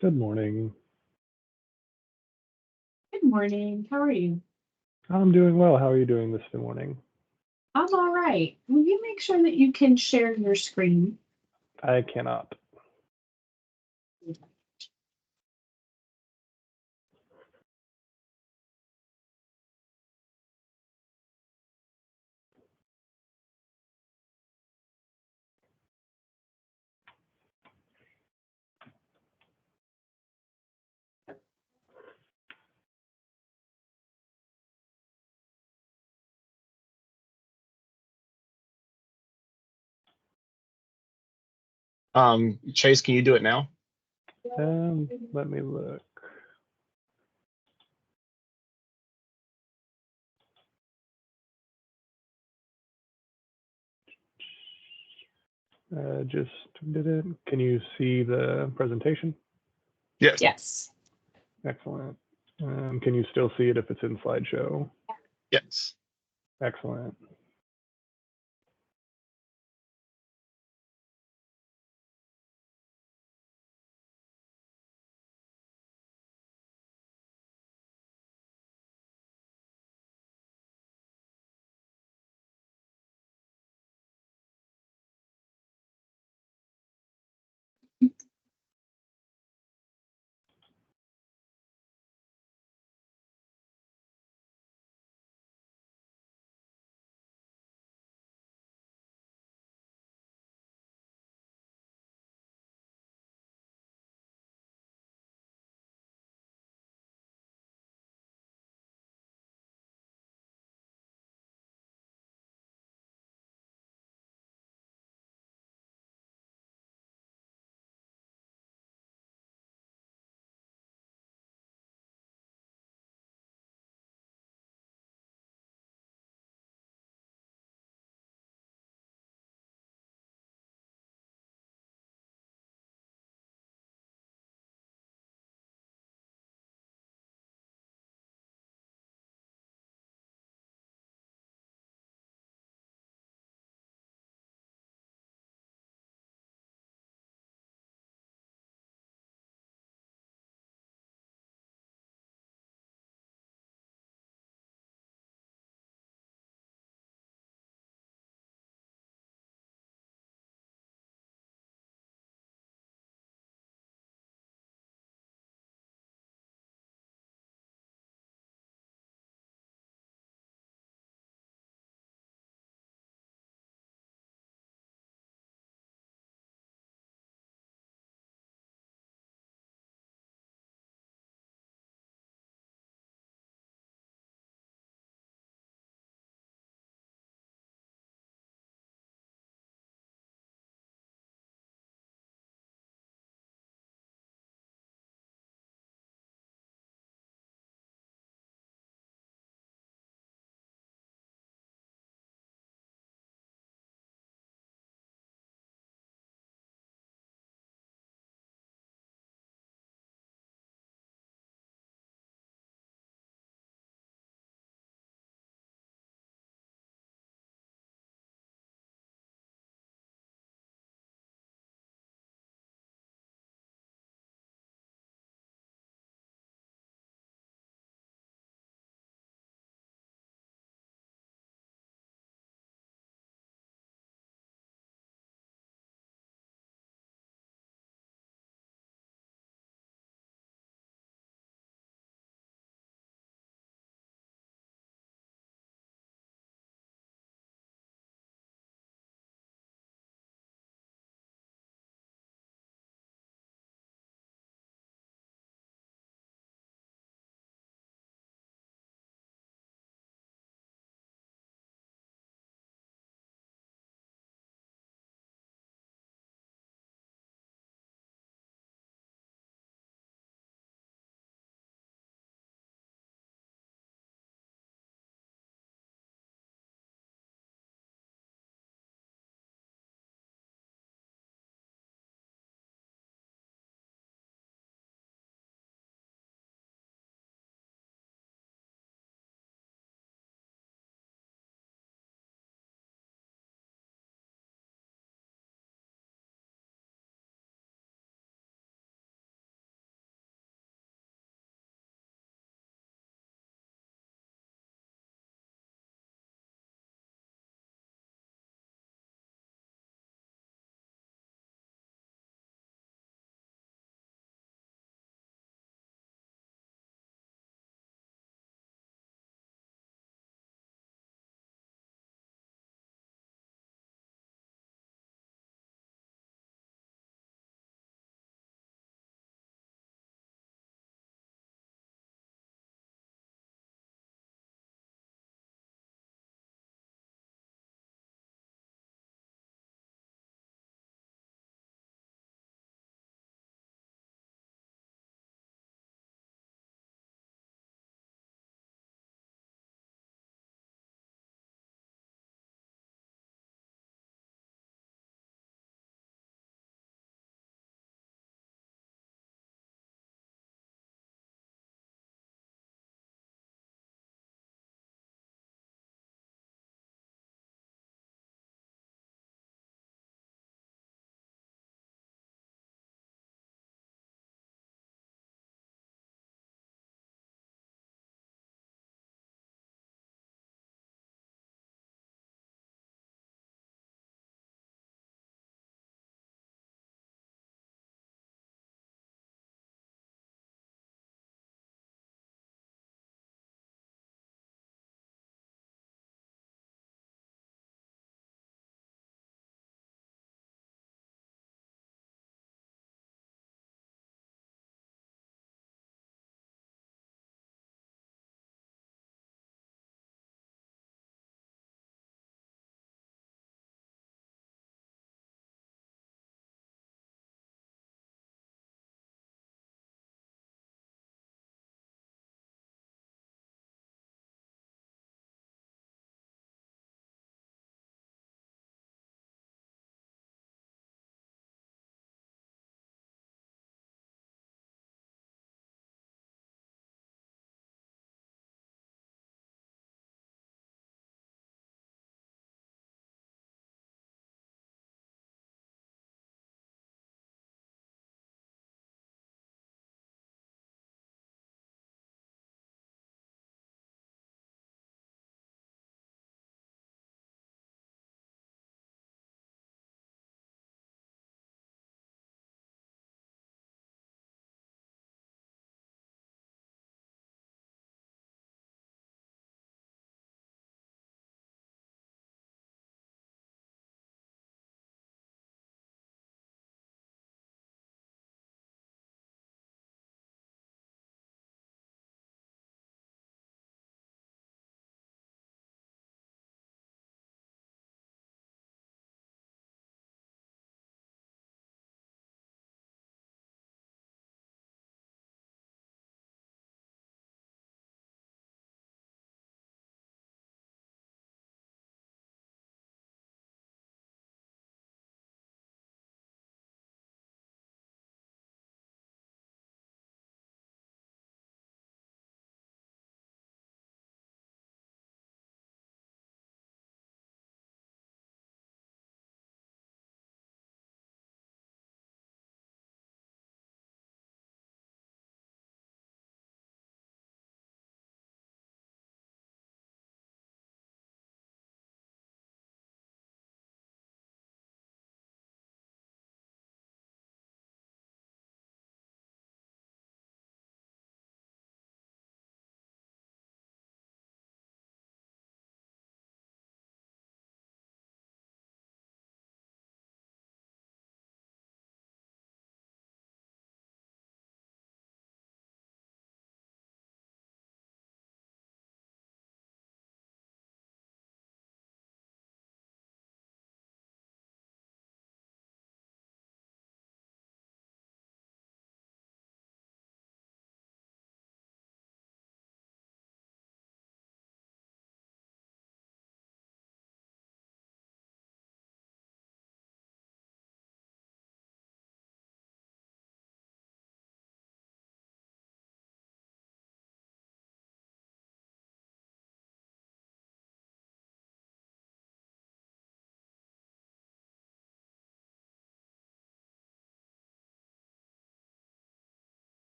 Good morning. Good morning. How are you? I'm doing well. How are you doing this morning? I'm all right. Will you make sure that you can share your screen? I cannot. Chase, can you do it now? Let me look. Just did it. Can you see the presentation? Yes. Yes. Excellent. Can you still see it if it's in slideshow? Yes. Excellent.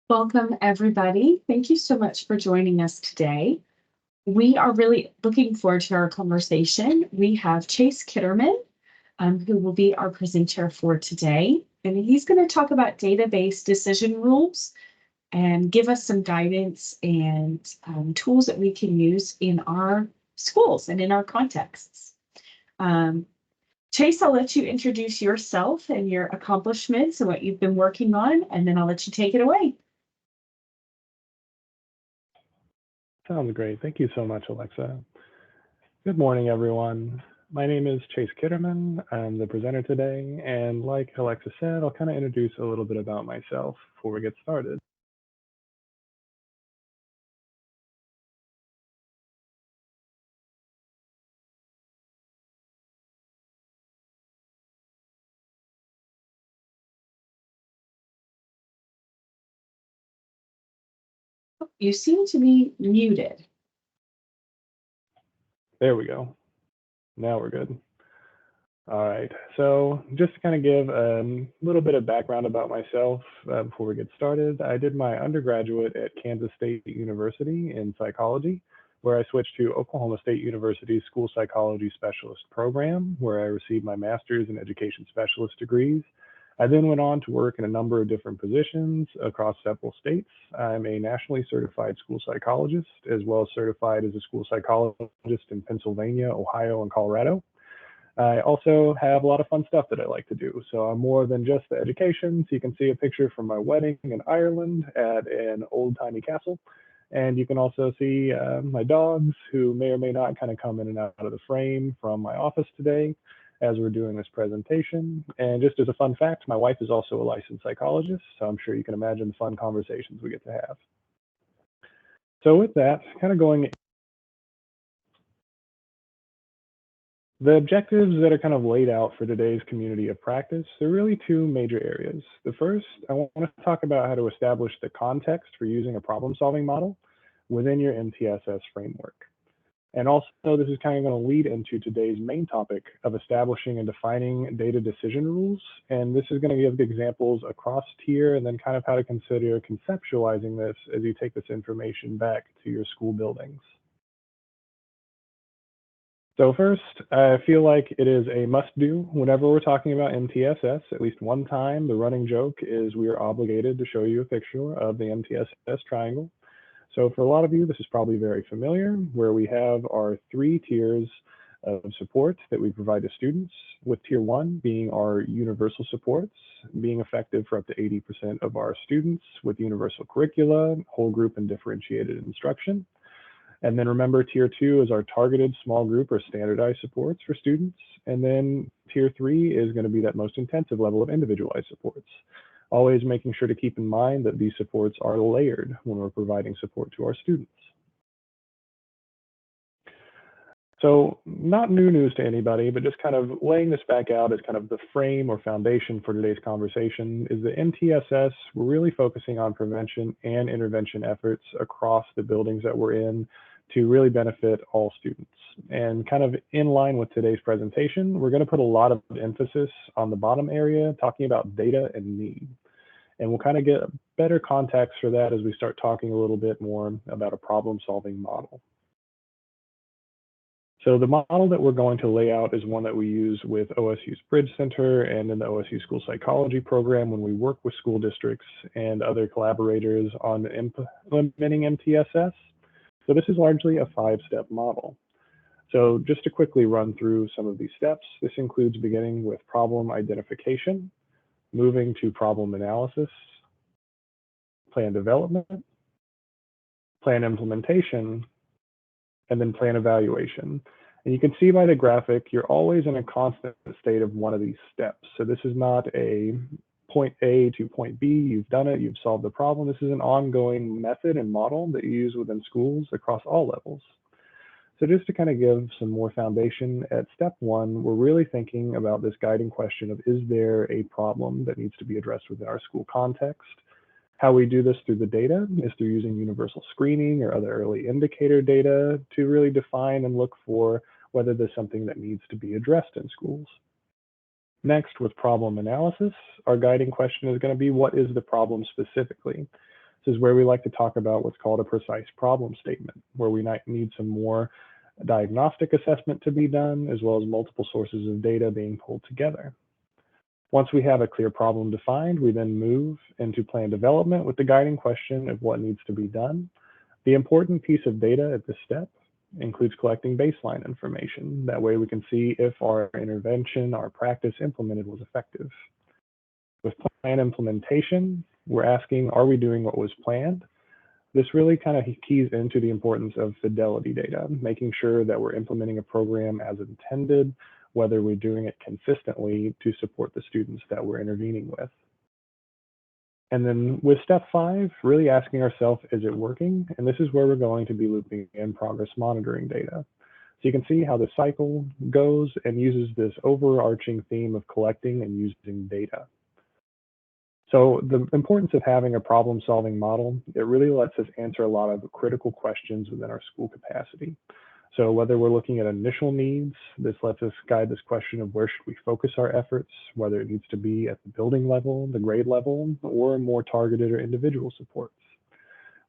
Welcome, everybody. Thank you so much for joining us today. We are really looking forward to our conversation. We have Chase Kitterman, who will be our presenter for today. And he's going to talk about database decision rules and give us some guidance and tools that we can use in our schools and in our contexts. Chase, I'll let you introduce yourself and your accomplishments and what you've been working on, and then I'll let you take it away. Sounds great. Thank you so much, Alexa. Good morning, everyone. My name is Chase Kitterman. I'm the presenter today, and like Alexa said, I'll kind of introduce a little bit about myself before we get started. You seem to be muted. There we go. Now we're good. All right, so just to kind of give a little bit of background about myself before we get started, I did my undergraduate at Kansas State University in psychology, where I switched to Oklahoma State University's School Psychology Specialist program, where I received my master's in education specialist degrees. I then went on to work in a number of different positions across several states. I'm a nationally certified school psychologist, as well as certified as a school psychologist in Pennsylvania, Ohio, and Colorado. I also have a lot of fun stuff that I like to do. So I'm more than just the education. So you can see a picture from my wedding in Ireland at an old-timey castle. And you can also see my dogs, who may or may not kind of come in and out of the frame from my office today as we're doing this presentation. And just as a fun fact, my wife is also a licensed psychologist, so I'm sure you can imagine the fun conversations we get to have. So with that, kind of going, the objectives that are kind of laid out for today's community of practice, there are really two major areas. The first, I want to talk about how to establish the context for using a problem-solving model within your MTSS framework. And also, this is kind of going to lead into today's main topic of establishing and defining data decision rules. And this is going to give examples across tier and then kind of how to consider conceptualizing this as you take this information back to your school buildings. So first, I feel like it is a must-do whenever we're talking about MTSS. At least one time, the running joke is we are obligated to show you a picture of the MTSS triangle. So for a lot of you, this is probably very familiar, where we have our 3 tiers of support that we provide to students, with tier 1 being our universal supports, being effective for up to 80% of our students with universal curricula, whole group and differentiated instruction. And then remember, tier 2 is our targeted small group or standardized supports for students. And then tier 3 is going to be that most intensive level of individualized supports. Always making sure to keep in mind that these supports are layered when we're providing support to our students. So not new news to anybody, but just kind of laying this back out as kind of the frame or foundation for today's conversation is the MTSS. We're really focusing on prevention and intervention efforts across the buildings that we're in to really benefit all students. And kind of in line with today's presentation, we're going to put a lot of emphasis on the bottom area, talking about data and need. And we'll kind of get better context for that as we start talking a little bit more about a problem-solving model. So the model that we're going to lay out is one that we use with OSU's Bridge Center and in the OSU School Psychology program when we work with school districts and other collaborators on implementing MTSS. So this is largely a 5-step model. So just to quickly run through some of these steps, this includes beginning with problem identification, moving to problem analysis, plan development, plan implementation, and then plan evaluation. And you can see by the graphic, you're always in a constant state of one of these steps. So this is not a point A to point B, you've done it, you've solved the problem. This is an ongoing method and model that you use within schools across all levels. So just to kind of give some more foundation, at step 1, we're really thinking about this guiding question of, is there a problem that needs to be addressed within our school context? How we do this through the data is through using universal screening or other early indicator data to really define and look for whether there's something that needs to be addressed in schools. Next, with problem analysis, our guiding question is going to be, what is the problem specifically? This is where we like to talk about what's called a precise problem statement, where we might need some more diagnostic assessment to be done, as well as multiple sources of data being pulled together. Once we have a clear problem defined, we then move into plan development with the guiding question of what needs to be done. The important piece of data at this step includes collecting baseline information. That way we can see if our intervention, our practice implemented was effective. With plan implementation, we're asking, are we doing what was planned? This really kind of keys into the importance of fidelity data, making sure that we're implementing a program as intended, whether we're doing it consistently to support the students that we're intervening with. And then with step 5, really asking ourselves, is it working? And this is where we're going to be looping in progress monitoring data. So you can see how the cycle goes and uses this overarching theme of collecting and using data. So the importance of having a problem-solving model, it really lets us answer a lot of critical questions within our school capacity. So whether we're looking at initial needs, this lets us guide this question of where should we focus our efforts, whether it needs to be at the building level, the grade level, or more targeted or individual supports.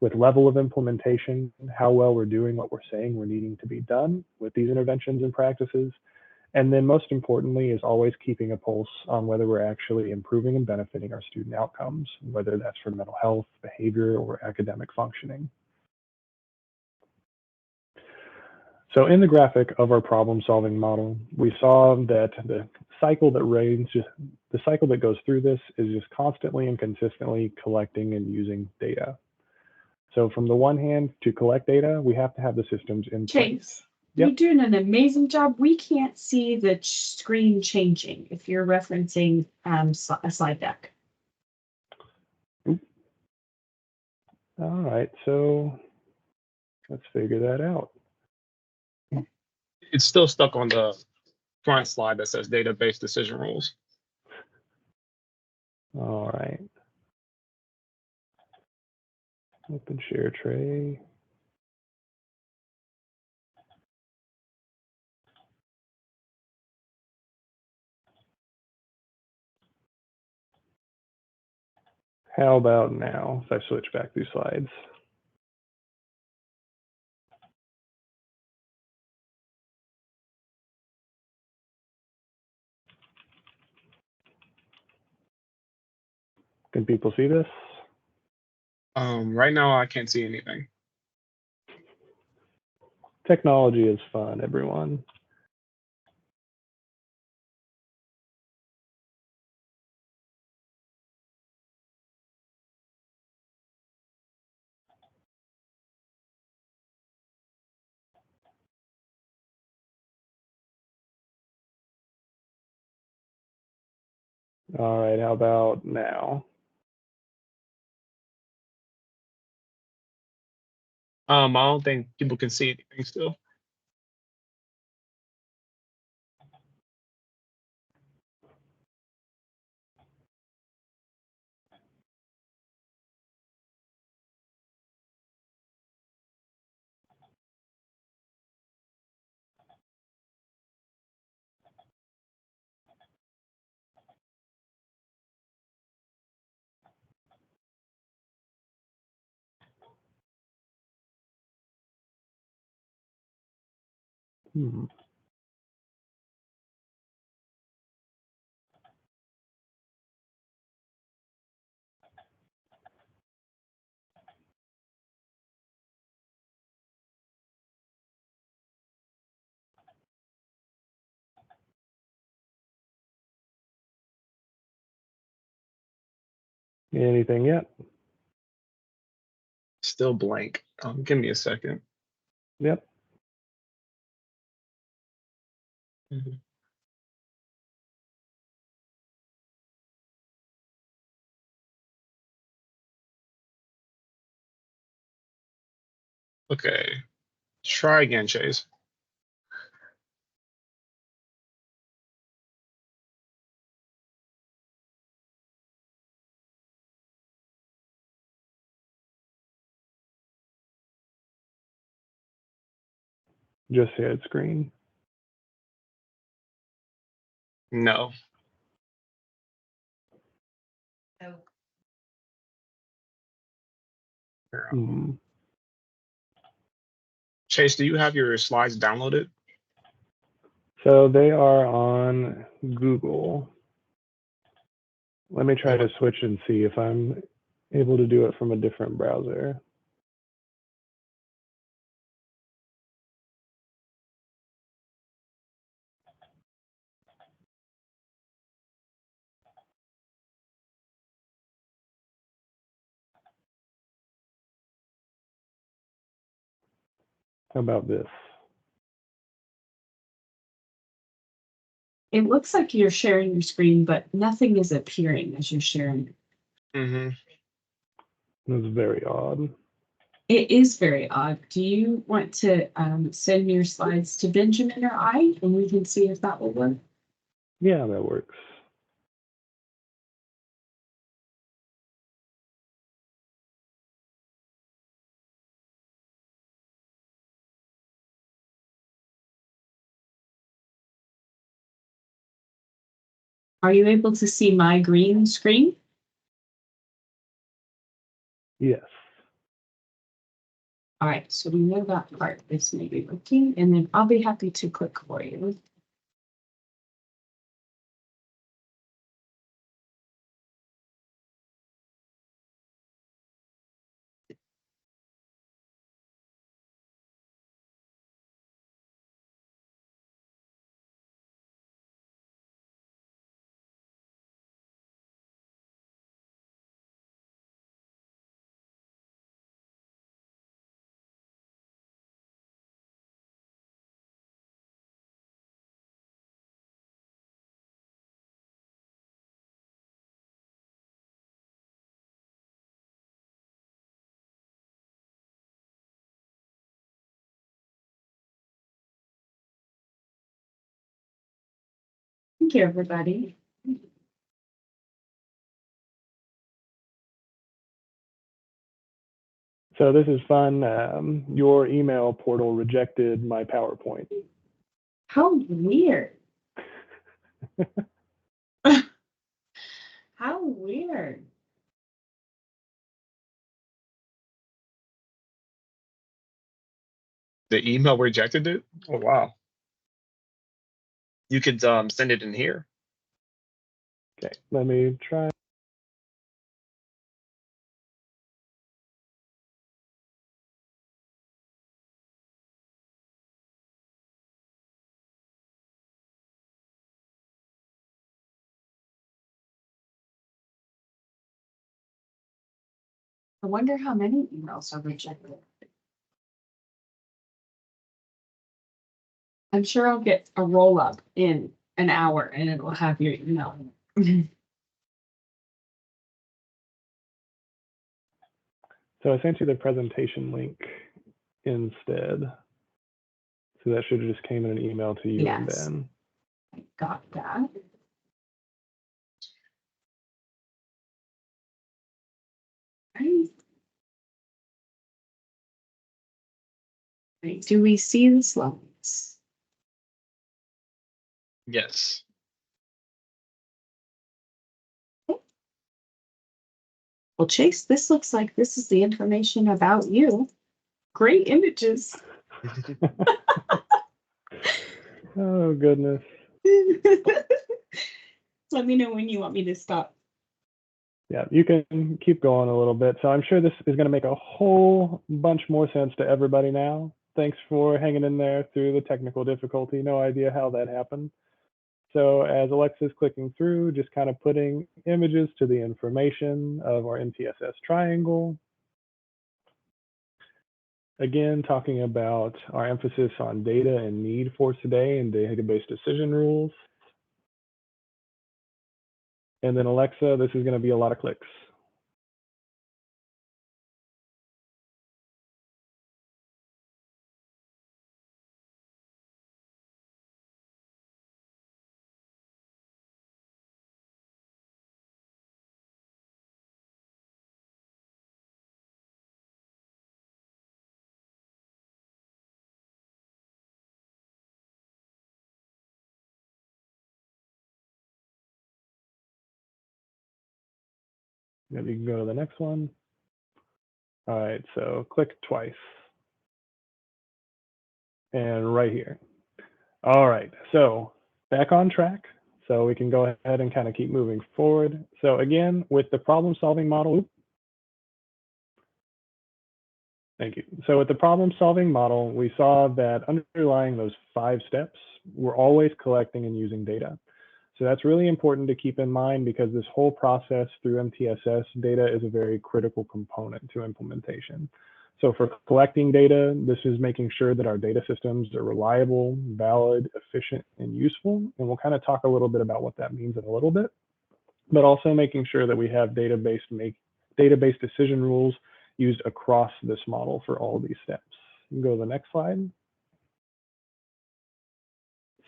With level of implementation, how well we're doing what we're saying we're needing to be done with these interventions and practices. And then most importantly is always keeping a pulse on whether we're actually improving and benefiting our student outcomes, whether that's for mental health, behavior, or academic functioning. So in the graphic of our problem-solving model, we saw that the cycle that goes through this is just constantly and consistently collecting and using data. So from the one hand, to collect data, we have to have the systems in place. You're Yep. doing an amazing job. We can't see the screen changing if you're referencing a slide deck. All right, so let's figure that out. It's still stuck on the front slide that says database decision rules. All right. Open share tray. How about now if I switch back through slides? Can people see this? Right now, I can't see anything. Technology is fun, everyone. All right, how about now? I don't think people can see anything still. Hmm. Anything yet? Still blank. Give me a second. Yep. Mhm. Okay. Try again, Chase. Just hit screen. No. Here, Hmm. Chase, do you have your slides downloaded? So they are on Google. Let me try to switch and see if I'm able to do it from a different browser. How about this? It looks like you're sharing your screen, but nothing is appearing as you're sharing. Mm-hmm. It's very odd. It is very odd. Do you want to send your slides to Benjamin or I, and we can see if that will work? Yeah, that works. Are you able to see my green screen? Yes. All right, so we know that part is maybe working, and then I'll be happy to click for you. Thank you, everybody. So this is fun. Your email portal rejected my PowerPoint. How weird. How weird. The email rejected it? Oh, wow. You could send it in here. Okay, let me try. I wonder how many emails are rejected. I'm sure I'll get a roll up in an hour and it will have your email. So I sent you the presentation link instead. So that should have just came in an email to you and Yes. Ben. I got that. Right. Right. Do we see the slides? Yes. Well, Chase, this looks like this is the information about you. Great images. Oh, goodness. Let me know when you want me to stop. Yeah, you can keep going a little bit. So I'm sure this is going to make a whole bunch more sense to everybody now. Thanks for hanging in there through the technical difficulty. No idea how that happened. So as Alexa's clicking through, just kind of putting images to the information of our MTSS triangle. Again, talking about our emphasis on data and need for today and database decision rules. And then Alexa, this is going to be a lot of clicks. Maybe you can go to the next one. All right, so click twice. And right here. All right, so back on track. So we can go ahead and kind of keep moving forward. So again, with the problem solving model, thank you. So with the problem solving model, we saw that underlying those 5 steps, we're always collecting and using data. So that's really important to keep in mind because this whole process through MTSS, data is a very critical component to implementation. So for collecting data, this is making sure that our data systems are reliable, valid, efficient, and useful. And we'll kind of talk a little bit about what that means in a little bit, but also making sure that we have database decision rules used across this model for all of these steps. You can go to the next slide.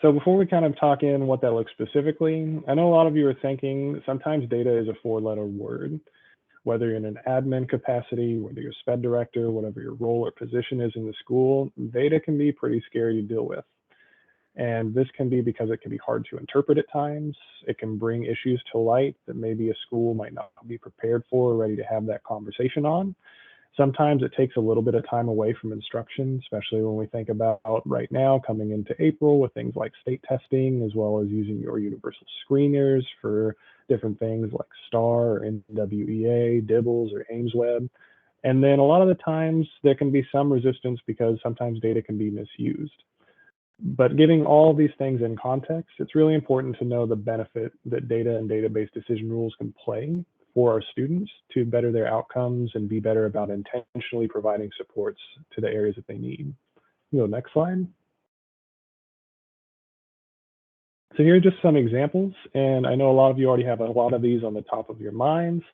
So before we kind of talk in what that looks specifically, I know a lot of you are thinking sometimes data is a 4-letter word. Whether you're in an admin capacity, whether you're a SPED director, whatever your role or position is in the school, data can be pretty scary to deal with. And this can be because it can be hard to interpret at times. It can bring issues to light that maybe a school might not be prepared for or ready to have that conversation on. Sometimes it takes a little bit of time away from instruction, especially when we think about right now coming into April with things like state testing, as well as using your universal screeners for different things like STAR or NWEA, DIBBLES, or AIMSweb. And then a lot of the times there can be some resistance because sometimes data can be misused. But getting all these things in context, it's really important to know the benefit that data and database decision rules can play for our students to better their outcomes and be better about intentionally providing supports to the areas that they need. Go next slide. So here are just some examples, and I know a lot of you already have a lot of these on the top of your minds.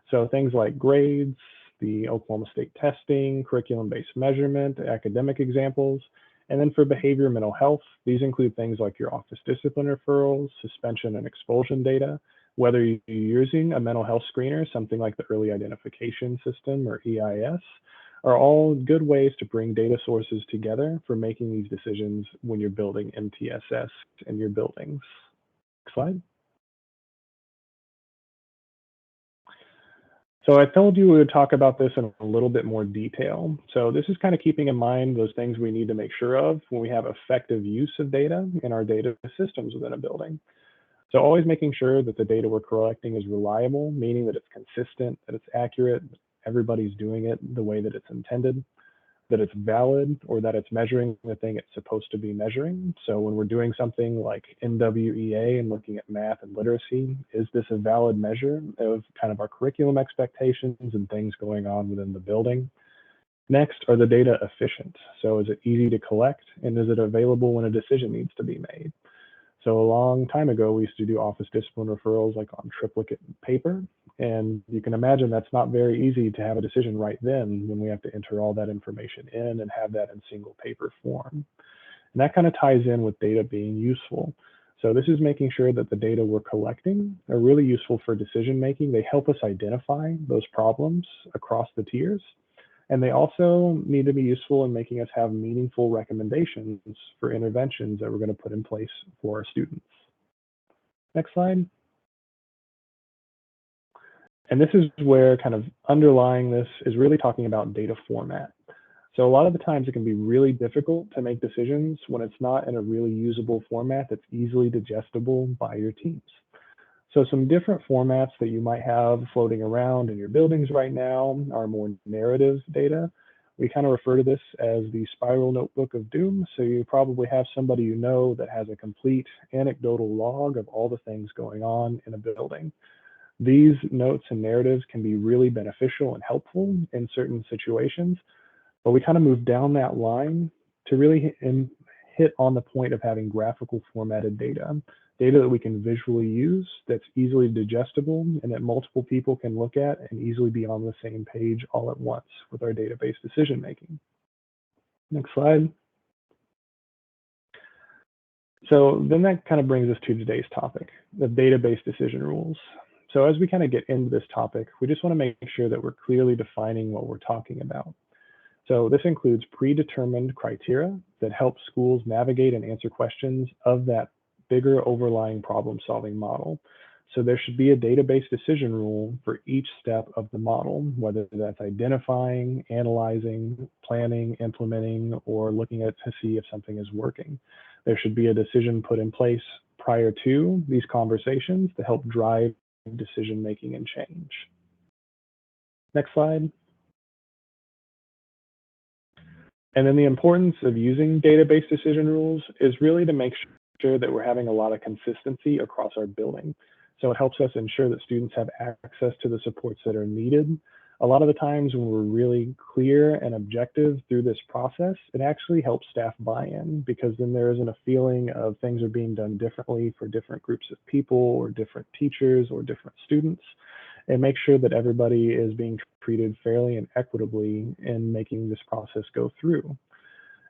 So things like grades, the Oklahoma State testing, curriculum-based measurement, academic examples, and then for behavior and mental health, these include things like your office discipline referrals, suspension and expulsion data, whether you're using a mental health screener, something like the Early Identification System or EIS, are all good ways to bring data sources together for making these decisions when you're building MTSS in your buildings. Next slide. So I told you we would talk about this in a little bit more detail. So this is kind of keeping in mind those things we need to make sure of when we have effective use of data in our data systems within a building. So always making sure that the data we're collecting is reliable, meaning that it's consistent, that it's accurate, everybody's doing it the way that it's intended, that it's valid, or that it's measuring the thing it's supposed to be measuring. So when we're doing something like NWEA and looking at math and literacy, is this a valid measure of kind of our curriculum expectations and things going on within the building? Next, are the data efficient? So is it easy to collect, and is it available when a decision needs to be made? So a long time ago, we used to do office discipline referrals like on triplicate paper. And you can imagine that's not very easy to have a decision right then when we have to enter all that information in and have that in single paper form. And that kind of ties in with data being useful. So this is making sure that the data we're collecting are really useful for decision making. They help us identify those problems across the tiers. And they also need to be useful in making us have meaningful recommendations for interventions that we're going to put in place for our students. Next slide. And this is where kind of underlying this is really talking about data format. So a lot of the times it can be really difficult to make decisions when it's not in a really usable format that's easily digestible by your teams. So some different formats that you might have floating around in your buildings right now are more narrative data. We kind of refer to this as the spiral notebook of doom. So you probably have somebody you know that has a complete anecdotal log of all the things going on in a building. These notes and narratives can be really beneficial and helpful in certain situations, but we kind of move down that line to really hit on the point of having graphical formatted data that we can visually use, that's easily digestible, and that multiple people can look at and easily be on the same page all at once with our database decision making. Next slide. So then that kind of brings us to today's topic, the database decision rules. So as we kind of get into this topic, we just want to make sure that we're clearly defining what we're talking about. So this includes predetermined criteria that help schools navigate and answer questions of that bigger overlying problem-solving model. So there should be a database decision rule for each step of the model, whether that's identifying, analyzing, planning, implementing, or looking at to see if something is working. There should be a decision put in place prior to these conversations to help drive decision making and change. Next slide. And then the importance of using database decision rules is really to make sure that we're having a lot of consistency across our building. So it helps us ensure that students have access to the supports that are needed. A lot of the times when we're really clear and objective through this process, it actually helps staff buy in, because then there isn't a feeling of things are being done differently for different groups of people or different teachers or different students. And make sure that everybody is being treated fairly and equitably in making this process go through.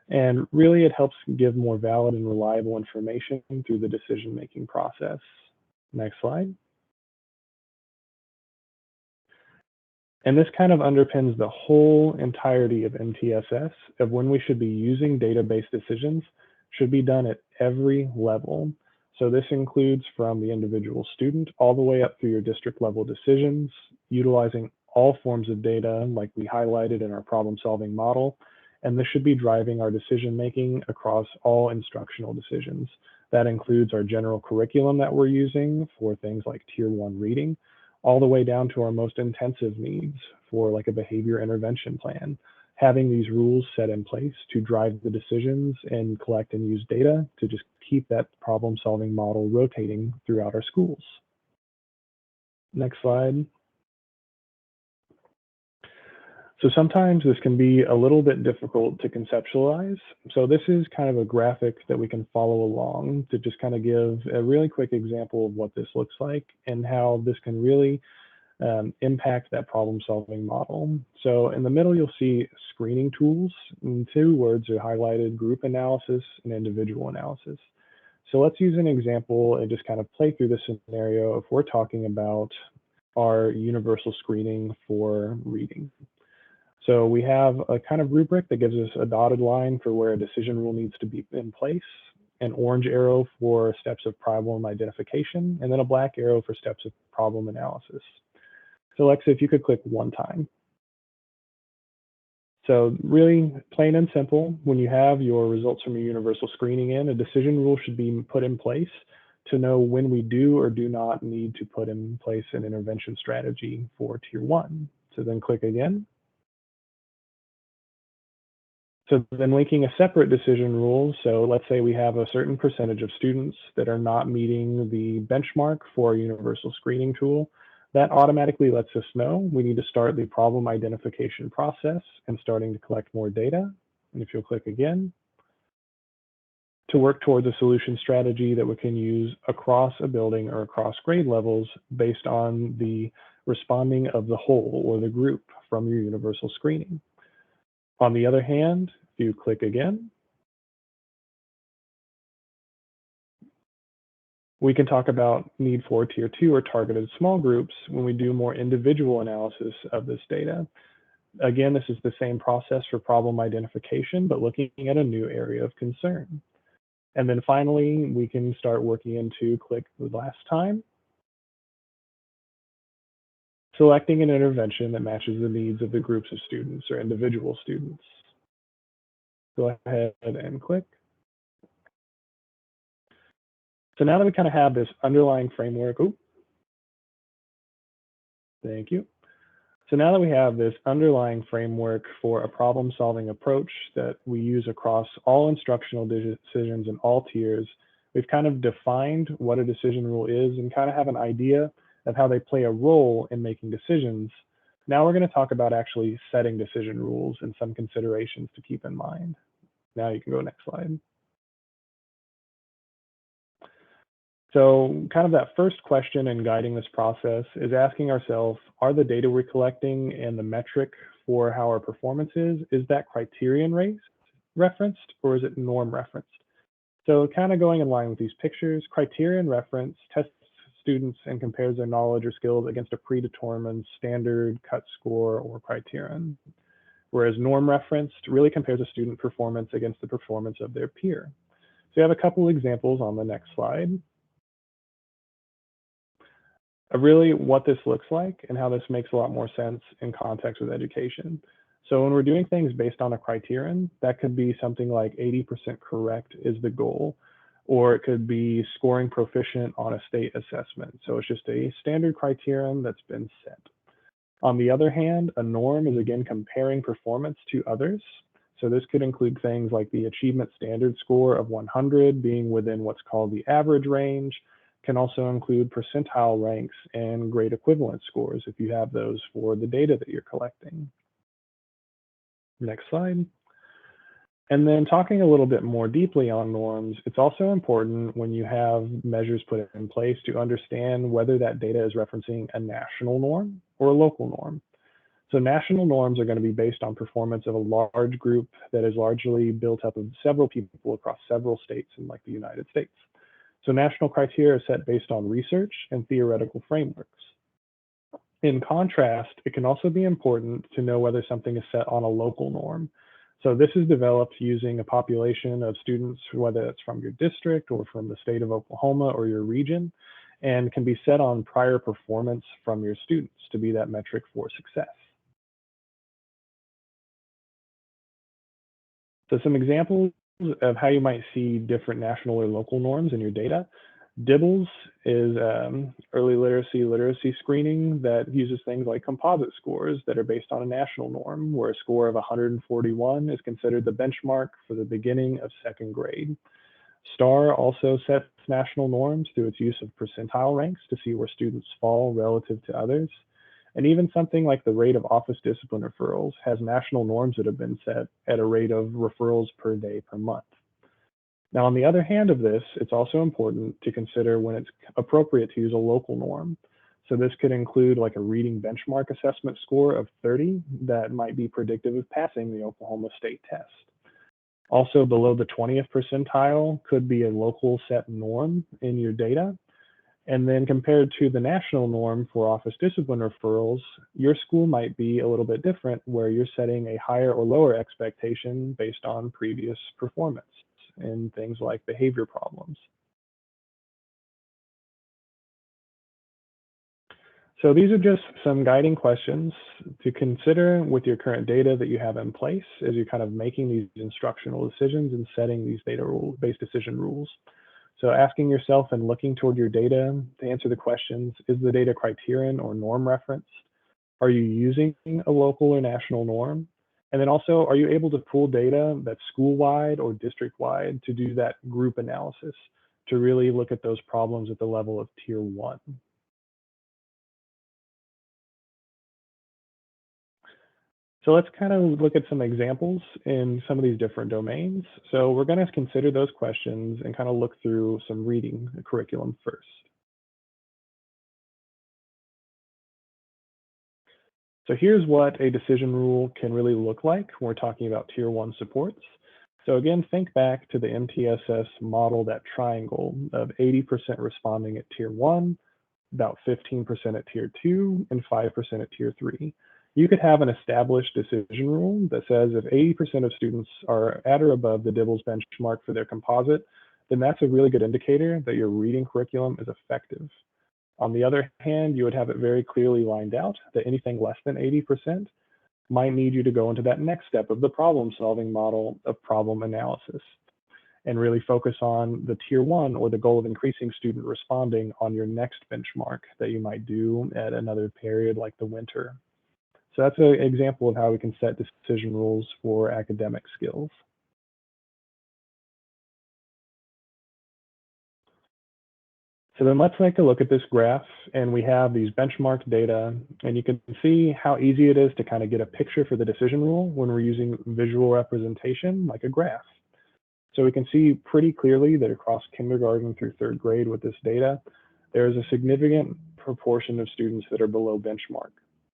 And really, it helps give more valid and reliable information through the decision-making process. Next slide. And this kind of underpins the whole entirety of MTSS, of when we should be using database decisions should be done at every level. So this includes from the individual student all the way up through your district level decisions, utilizing all forms of data like we highlighted in our problem-solving model. And this should be driving our decision-making across all instructional decisions. That includes our general curriculum that we're using for things like Tier 1 reading, all the way down to our most intensive needs for like a behavior intervention plan. Having these rules set in place to drive the decisions and collect and use data to just keep that problem-solving model rotating throughout our schools. Next slide. So sometimes this can be a little bit difficult to conceptualize. So this is kind of a graphic that we can follow along to just kind of give a really quick example of what this looks like and how this can really impact that problem-solving model. So in the middle, you'll see screening tools, and two words are highlighted: group analysis and individual analysis. So let's use an example and just kind of play through this scenario if we're talking about our universal screening for reading. So we have a kind of rubric that gives us a dotted line for where a decision rule needs to be in place, an orange arrow for steps of problem identification, and then a black arrow for steps of problem analysis. So Alexa, if you could click one time. So really plain and simple, when you have your results from your universal screening in, a decision rule should be put in place to know when we do or do not need to put in place an intervention strategy for Tier 1. So then click again. So then linking a separate decision rule. So let's say we have a certain percentage of students that are not meeting the benchmark for a universal screening tool. That automatically lets us know we need to start the problem identification process and starting to collect more data. And if you'll click again, to work towards a solution strategy that we can use across a building or across grade levels based on the responding of the whole or the group from your universal screening. On the other hand, if you click again, we can talk about need for Tier 2 or targeted small groups when we do more individual analysis of this data. Again, this is the same process for problem identification, but looking at a new area of concern. And then finally, we can start working into click the last time, selecting an intervention that matches the needs of the groups of students or individual students. Go ahead and click. So now that we kind of have this underlying framework, thank you. So now that we have this underlying framework for a problem-solving approach that we use across all instructional decisions and all tiers, we've kind of defined what a decision rule is and kind of have an idea of how they play a role in making decisions. Now we're going to talk about actually setting decision rules and some considerations to keep in mind. Now you can go next slide. So kind of that first question in guiding this process is asking ourselves, are the data we're collecting and the metric for how our performance is that criterion referenced or is it norm referenced? So kind of going in line with these pictures, criterion reference tests students and compares their knowledge or skills against a predetermined standard, cut score, or criterion. Whereas norm referenced really compares a student performance against the performance of their peer. So you have a couple examples on the next slide. Really what this looks like and how this makes a lot more sense in context with education. So when we're doing things based on a criterion, that could be something like 80% correct is the goal, or it could be scoring proficient on a state assessment. So it's just a standard criterion that's been set. On the other hand, a norm is again comparing performance to others. So this could include things like the achievement standard score of 100 being within what's called the average range, can also include percentile ranks and grade equivalent scores if you have those for the data that you're collecting. Next slide. And then talking a little bit more deeply on norms, it's also important when you have measures put in place to understand whether that data is referencing a national norm or a local norm. So national norms are going to be based on performance of a large group that is largely built up of several people across several states in like the United States. So national criteria are set based on research and theoretical frameworks. In contrast, it can also be important to know whether something is set on a local norm. So this is developed using a population of students, whether it's from your district or from the state of Oklahoma or your region, and can be set on prior performance from your students to be that metric for success. So some examples of how you might see different national or local norms in your data. DIBELS is early literacy screening that uses things like composite scores that are based on a national norm, where a score of 141 is considered the benchmark for the beginning of second grade. STAR also sets national norms through its use of percentile ranks to see where students fall relative to others. And even something like the rate of office discipline referrals has national norms that have been set at a rate of referrals per day per month. Now, on the other hand of this, it's also important to consider when it's appropriate to use a local norm. So this could include like a reading benchmark assessment score of 30 that might be predictive of passing the Oklahoma State test. Also below the 20th percentile could be a local set norm in your data. And then compared to the national norm for office discipline referrals, your school might be a little bit different where you're setting a higher or lower expectation based on previous performance in things like behavior problems. So these are just some guiding questions to consider with your current data that you have in place as you're kind of making these instructional decisions and setting these data-based decision rules. So asking yourself and looking toward your data to answer the questions, is the data criterion or norm referenced? Are you using a local or national norm? And then also, are you able to pull data that's school-wide or district-wide to do that group analysis to really look at those problems at the level of tier 1? So let's kind of look at some examples in some of these different domains. So we're going to consider those questions and kind of look through some reading curriculum first. So here's what a decision rule can really look like when we're talking about tier 1 supports. So again, think back to the MTSS model, that triangle of 80% responding at tier 1, about 15% at tier 2, and 5% at tier 3. You could have an established decision rule that says if 80% of students are at or above the DIBELS benchmark for their composite, then that's a really good indicator that your reading curriculum is effective. On the other hand, you would have it very clearly lined out that anything less than 80% might need you to go into that next step of the problem-solving model of problem analysis and really focus on the tier 1 or the goal of increasing student responding on your next benchmark that you might do at another period like the winter. So that's an example of how we can set decision rules for academic skills. So then let's take a look at this graph, and we have these benchmark data, and you can see how easy it is to kind of get a picture for the decision rule when we're using visual representation like a graph. So we can see pretty clearly that across kindergarten through 3rd grade with this data, there is a significant proportion of students that are below benchmark.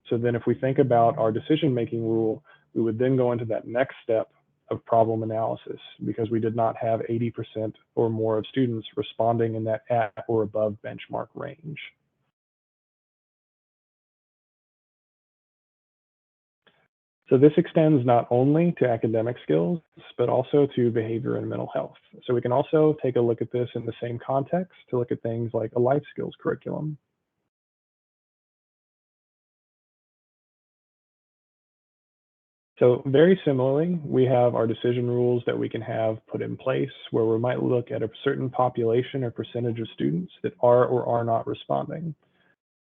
So then if we think about our decision-making rule, we would then go into that next step of problem analysis because we did not have 80% or more of students responding in that at or above benchmark range. So this extends not only to academic skills, but also to behavior and mental health. So we can also take a look at this in the same context to look at things like a life skills curriculum. So very similarly, we have our decision rules that we can have put in place where we might look at a certain population or percentage of students that are or are not responding.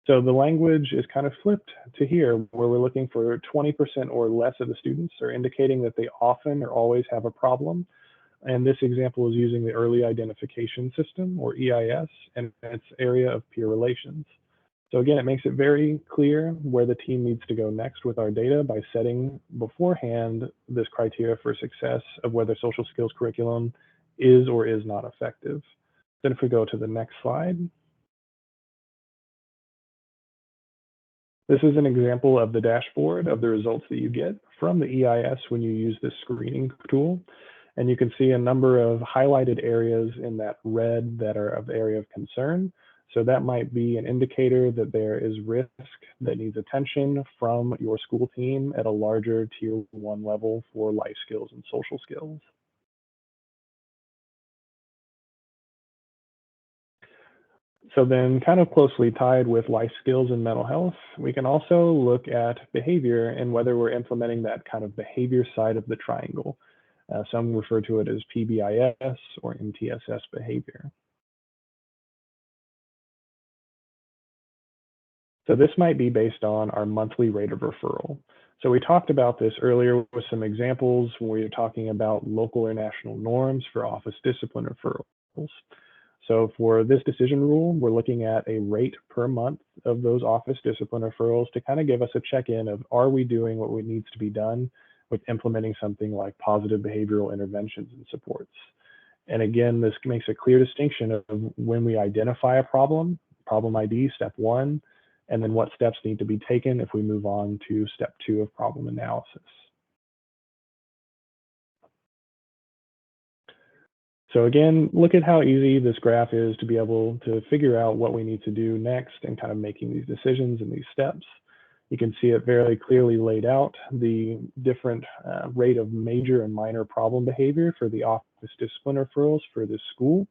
So the language is kind of flipped to here where we're looking for 20% or less of the students are indicating that they often or always have a problem. And this example is using the early identification system, or EIS, and its area of peer relations. So again, it makes it very clear where the team needs to go next with our data by setting beforehand this criteria for success of whether social skills curriculum is or is not effective. Then if we go to the next slide, this is an example of the dashboard of the results that you get from the EIS when you use this screening tool. And you can see a number of highlighted areas in that red that are of area of concern. So that might be an indicator that there is risk that needs attention from your school team at a larger tier 1 level for life skills and social skills. So then kind of closely tied with life skills and mental health, we can also look at behavior and whether we're implementing that kind of behavior side of the triangle. Some refer to it as PBIS or MTSS behavior. So this might be based on our monthly rate of referral. So we talked about this earlier with some examples when we were talking about local or national norms for office discipline referrals. So for this decision rule, we're looking at a rate per month of those office discipline referrals to kind of give us a check-in of, are we doing what needs to be done with implementing something like positive behavioral interventions and supports. And again, this makes a clear distinction of when we identify a problem ID, step 1, and then what steps need to be taken if we move on to step 2 of problem analysis. So again, look at how easy this graph is to be able to figure out what we need to do next and kind of making these decisions and these steps. You can see it very clearly laid out, the different rate of major and minor problem behavior for the office discipline referrals for this school.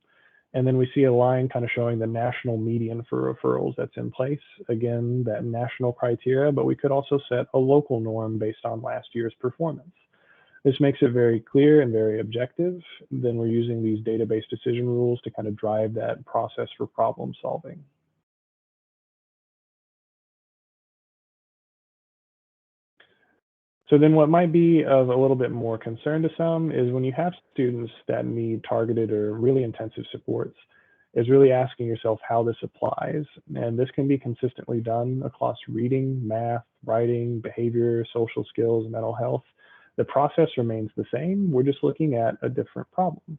And then we see a line kind of showing the national median for referrals that's in place. Again, that national criteria, but we could also set a local norm based on last year's performance. This makes it very clear and very objective. Then we're using these database decision rules to kind of drive that process for problem solving. So then what might be of a little bit more concern to some is when you have students that need targeted or really intensive supports, is really asking yourself how this applies. And this can be consistently done across reading, math, writing, behavior, social skills, mental health. The process remains the same. We're just looking at a different problem.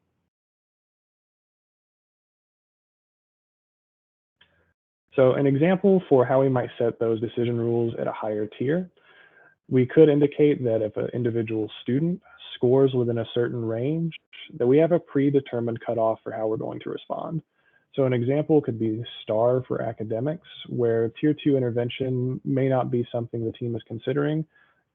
So an example for how we might set those decision rules at a higher tier, we could indicate that if an individual student scores within a certain range, that we have a predetermined cutoff for how we're going to respond. So an example could be STAR for academics, where tier 2 intervention may not be something the team is considering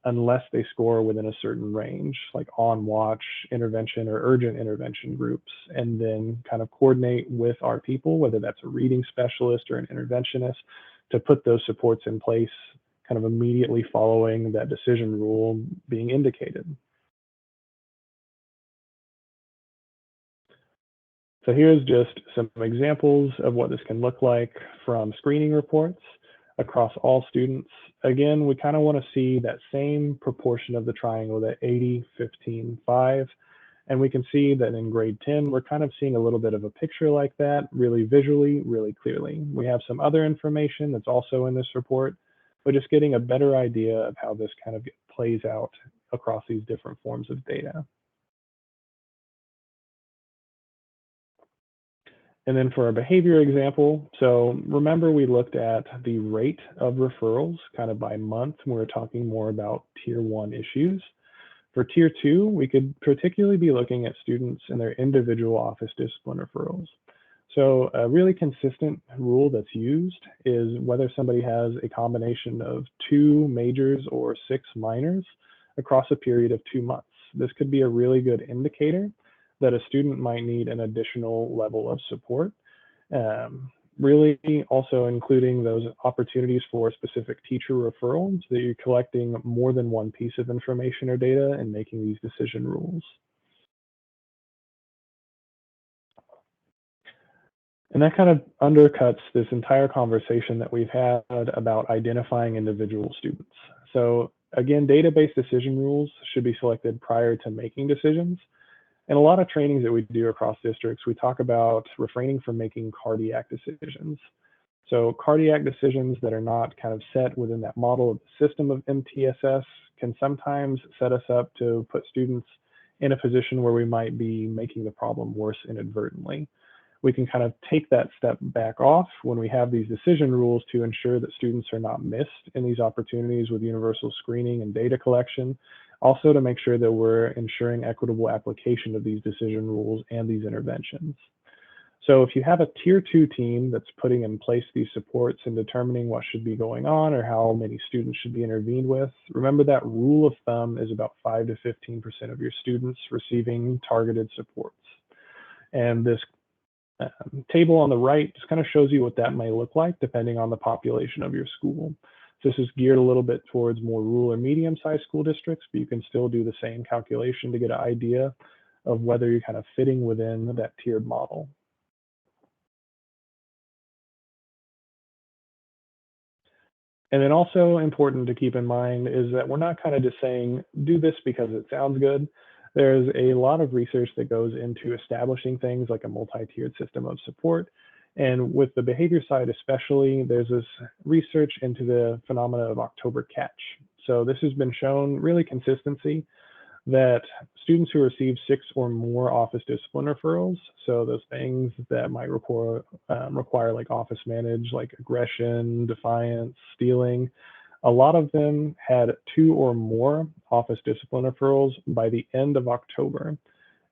unless they score within a certain range, like on watch intervention or urgent intervention groups, and then kind of coordinate with our people, whether that's a reading specialist or an interventionist, to put those supports in place kind of immediately following that decision rule being indicated. So here's just some examples of what this can look like from screening reports across all students. Again, we kind of want to see that same proportion of the triangle, that 80, 15, 5. And we can see that in grade 10, we're kind of seeing a little bit of a picture like that, really visually, really clearly. We have some other information that's also in this report, but just getting a better idea of how this kind of plays out across these different forms of data. And then for a behavior example, so remember we looked at the rate of referrals kind of by month when we were talking more about tier 1 issues. For tier 2, we could particularly be looking at students and their individual office discipline referrals. So a really consistent rule that's used is whether somebody has a combination of 2 majors or 6 minors across a period of 2 months. This could be a really good indicator that a student might need an additional level of support. really also including those opportunities for specific teacher referrals, that you're collecting more than one piece of information or data and making these decision rules. And that kind of undercuts this entire conversation that we've had about identifying individual students. So again, database decision rules should be selected prior to making decisions. And a lot of trainings that we do across districts, we talk about refraining from making cardiac decisions. So cardiac decisions that are not kind of set within that model of the system of MTSS can sometimes set us up to put students in a position where we might be making the problem worse inadvertently. We can kind of take that step back off when we have these decision rules to ensure that students are not missed in these opportunities with universal screening and data collection. Also to make sure that we're ensuring equitable application of these decision rules and these interventions. So if you have a tier 2 team that's putting in place these supports and determining what should be going on or how many students should be intervened with, remember that rule of thumb is about 5 to 15% of your students receiving targeted supports. And this table on the right just kind of shows you what that may look like depending on the population of your school. So this is geared a little bit towards more rural or medium-sized school districts, but you can still do the same calculation to get an idea of whether you're kind of fitting within that tiered model. And then also important to keep in mind is that we're not kind of just saying, do this because it sounds good. There's a lot of research that goes into establishing things like a multi-tiered system of support. And with the behavior side especially, there's this research into the phenomena of October catch. So this has been shown really consistency that students who receive 6 or more office discipline referrals, so those things that might require like office manage, like aggression, defiance, stealing, a lot of them had 2 or more office discipline referrals by the end of October.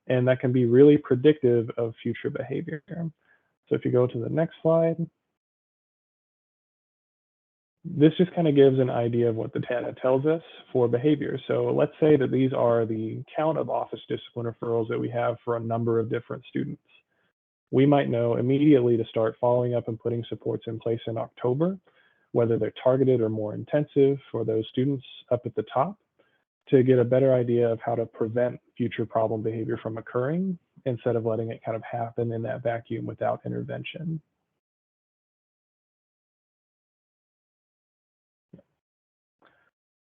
And that can be really predictive of future behavior. So if you go to the next slide, this just kind of gives an idea of what the data tells us for behavior. So let's say that these are the count of office discipline referrals that we have for a number of different students. We might know immediately to start following up and putting supports in place in October, whether they're targeted or more intensive for those students up at the top, to get a better idea of how to prevent future problem behavior from occurring instead of letting it kind of happen in that vacuum without intervention.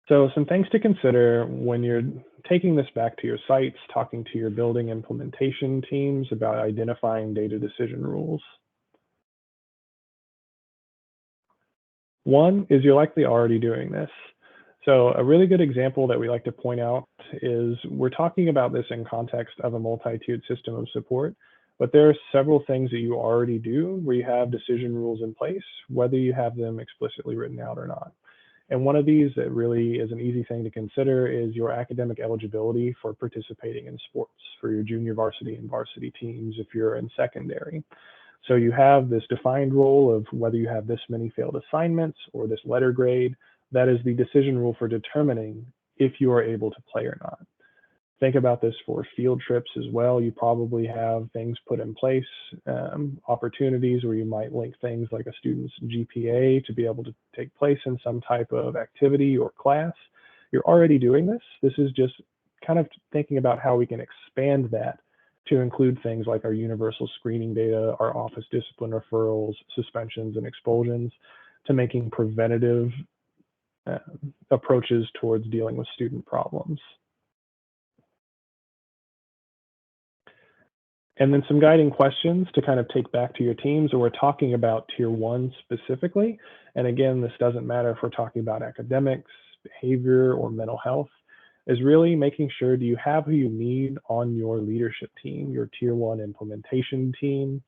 So some things to consider when you're taking this back to your sites, talking to your building implementation teams about identifying data decision rules. One is you're likely already doing this. So a really good example that we like to point out is we're talking about this in context of a multi-tiered system of support, but there are several things that you already do where you have decision rules in place, whether you have them explicitly written out or not. And one of these that really is an easy thing to consider is your academic eligibility for participating in sports for your junior varsity and varsity teams if you're in secondary. So you have this defined role of whether you have this many failed assignments or this letter grade. That is the decision rule for determining if you are able to play or not. Think about this for field trips as well. You probably have things put in place, opportunities where you might link things like a student's GPA to be able to take place in some type of activity or class. You're already doing this. This is just kind of thinking about how we can expand that to include things like our universal screening data, our office discipline referrals, suspensions, and expulsions, to making preventative approaches towards dealing with student problems. And then some guiding questions to kind of take back to your teams. So we're talking about tier 1 specifically. And again, this doesn't matter if we're talking about academics, behavior, or mental health, is really making sure, do you have who you need on your leadership team, your tier 1 implementation team,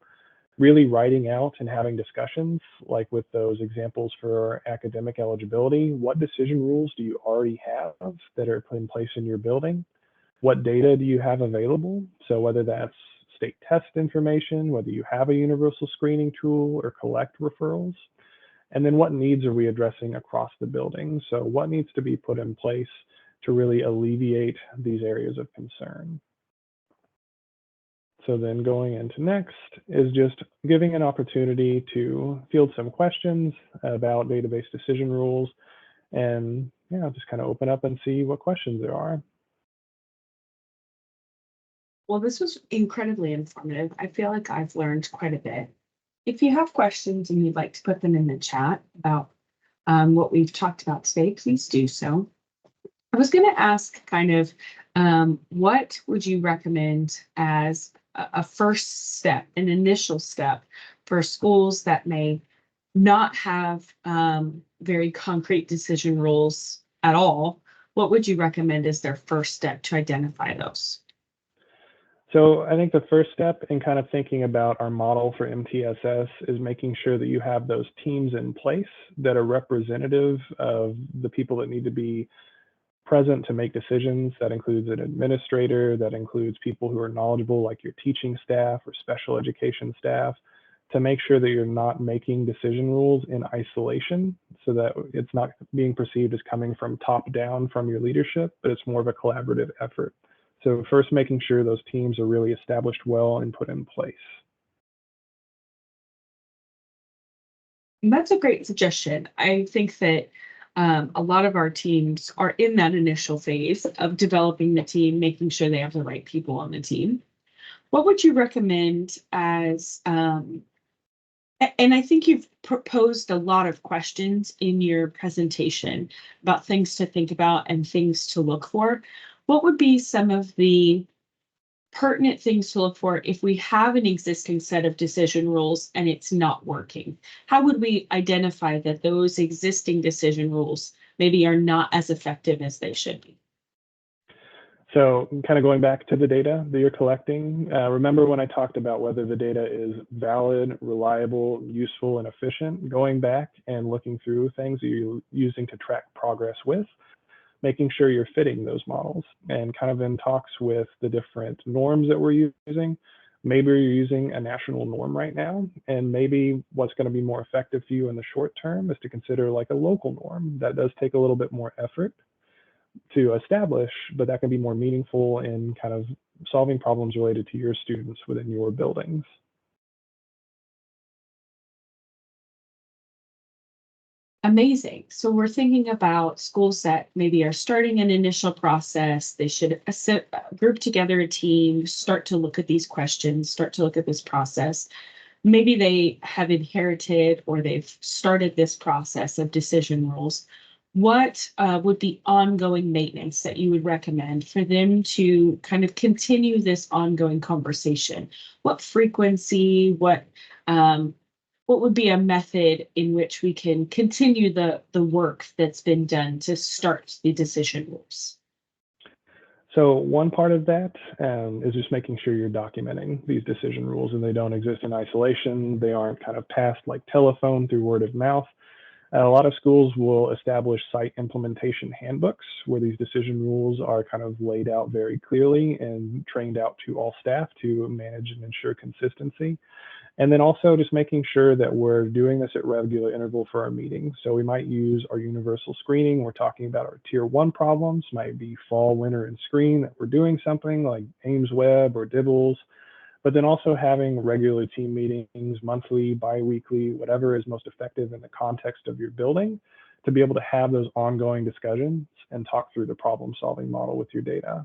really writing out and having discussions like with those examples for academic eligibility. What decision rules do you already have that are put in place in your building? What data do you have available? So whether that's state test information, whether you have a universal screening tool or collect referrals, and then what needs are we addressing across the building? So what needs to be put in place to really alleviate these areas of concern? So then going into next is just giving an opportunity to field some questions about database decision rules, and just kind of open up and see what questions there are. Well, this was incredibly informative. I feel like I've learned quite a bit. If you have questions and you'd like to put them in the chat about what we've talked about today, please do so. I was going to ask kind of what would you recommend as a first step, an initial step for schools that may not have very concrete decision rules at all? What would you recommend as their first step to identify those? So I think the first step in kind of thinking about our model for MTSS is making sure that you have those teams in place that are representative of the people that need to be present to make decisions. That includes an administrator, that includes people who are knowledgeable, like your teaching staff or special education staff, to make sure that you're not making decision rules in isolation, so that it's not being perceived as coming from top down from your leadership, but it's more of a collaborative effort. So first, making sure those teams are really established well and put in place. That's a great suggestion. I think that a lot of our teams are in that initial phase of developing the team, making sure they have the right people on the team. What would you recommend as, and I think you've proposed a lot of questions in your presentation about things to think about and things to look for. What would be some of the pertinent things to look for if we have an existing set of decision rules and it's not working? How would we identify that those existing decision rules maybe are not as effective as they should be? So kind of going back to the data that you're collecting, remember when I talked about whether the data is valid, reliable, useful, and efficient, going back and looking through things that you're using to track progress with, making sure you're fitting those models, and kind of in talks with the different norms that we're using. Maybe you're using a national norm right now, and maybe what's going to be more effective for you in the short term is to consider like a local norm. That does take a little bit more effort to establish, but that can be more meaningful in kind of solving problems related to your students within your buildings. Amazing. So we're thinking about schools that maybe are starting an initial process. They should group together a team, start to look at these questions, start to look at this process. Maybe they have inherited or they've started this process of decision rules. What would be ongoing maintenance that you would recommend for them to kind of continue this ongoing conversation? What frequency, what would be a method in which we can continue the work that's been done to start the decision rules? So one part of that is just making sure you're documenting these decision rules and they don't exist in isolation. They aren't kind of passed like telephone through word of mouth. A lot of schools will establish site implementation handbooks where these decision rules are kind of laid out very clearly and trained out to all staff to manage and ensure consistency. And then also just making sure that we're doing this at regular interval for our meetings. So we might use our universal screening. We're talking about our tier 1 problems, might be fall, winter, and screen, that we're doing something like Ames Web or Dibbles. But then also having regular team meetings, monthly, bi-weekly, whatever is most effective in the context of your building, to be able to have those ongoing discussions and talk through the problem-solving model with your data.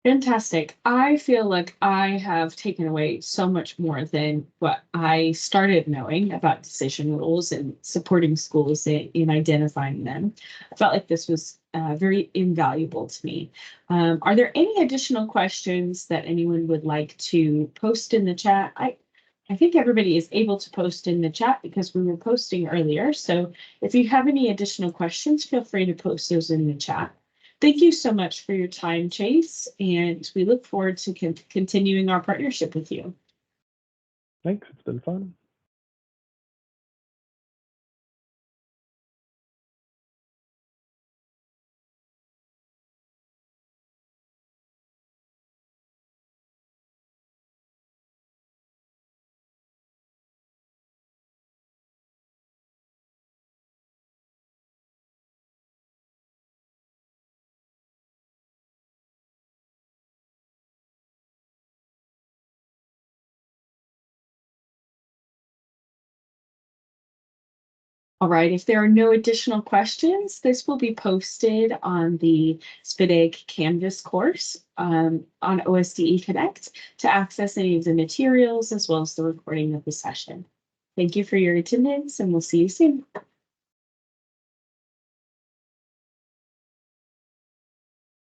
Fantastic. I feel like I have taken away so much more than what I started knowing about decision rules and supporting schools in identifying them. I felt like this was very invaluable to me. Are there any additional questions that anyone would like to post in the chat? I think everybody is able to post in the chat because we were posting earlier. So if you have any additional questions, feel free to post those in the chat. Thank you so much for your time, Chase, and we look forward to continuing our partnership with you. Thanks, it's been fun. All right, if there are no additional questions, this will be posted on the SPIDEG Canvas course on OSDE Connect to access any of the materials as well as the recording of the session. Thank you for your attendance, and we'll see you soon.